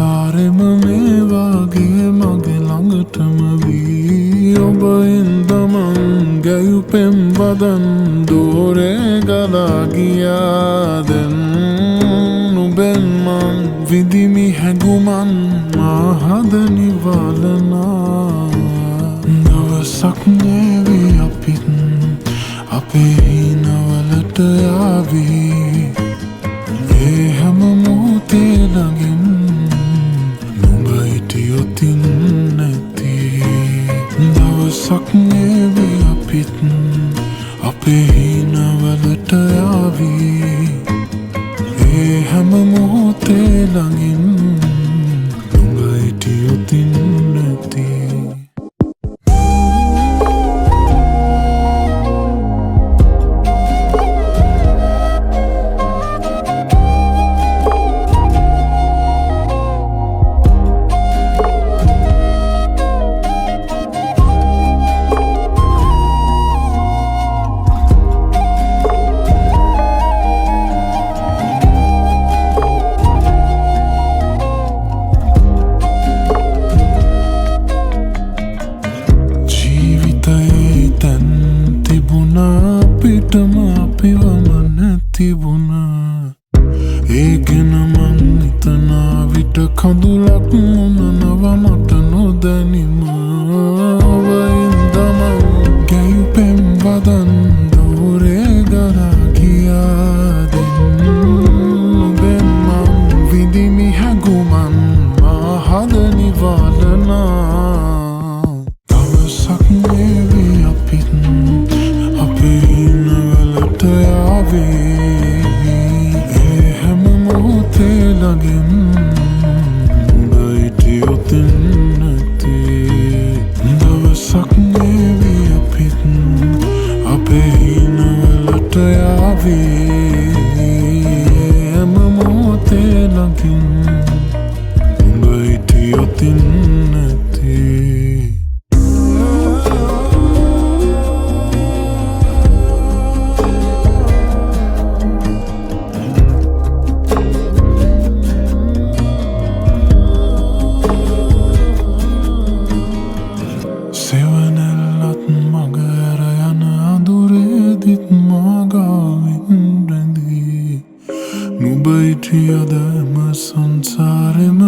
සංසාරෙම මේ වගේ මගේ ළඟටම වී ඔබ ඉඳමන් ගැයු පෙම් වදන් දෝරේ ගලා ගියා දැන් නුඹෙන් මං විඳිමි හැඟුමන් මා හද නිවලනා දවසක් නේවි අපිත් අපේ හිනවලට යාවී ඒ හැම මොහොතේ ළඟින් නුඹ හිටියොතින් නැති දවසක් නේවි අපිත් අපේ හිනවලට යාවී ඒ හැම මොහොතේ ළඟින් නුඹ හිටියොතින් නැති අපිටම අපිවම නැතිබුණා ඒ ගැන මං හිතනා විට කඳුලක් මොනනව මට නොදැනිම ඔබ ඉඳම ගැයු පෙම් වදන් දෝරේ ගලා ගියා දැන් ඔබෙන් මං විඳිමි හැඟුමන් මා හද නිවලනා දවසක් නේවි අපිත් ඒ හැම මොහොතේ ළඟින් නුඹ හිටියොතින් නැති දවසක් නේවි අපිත් අපේ හිනවලට යාවී ඒ හැම මොහොතේ ළඟින් නුඹ හිටියොතින් නැති සෙවනැල්ලත් මග ඇර යන අඳුරේදිත් මාගාවින් රැඳී නුඹ හිටියදම සංසාරෙම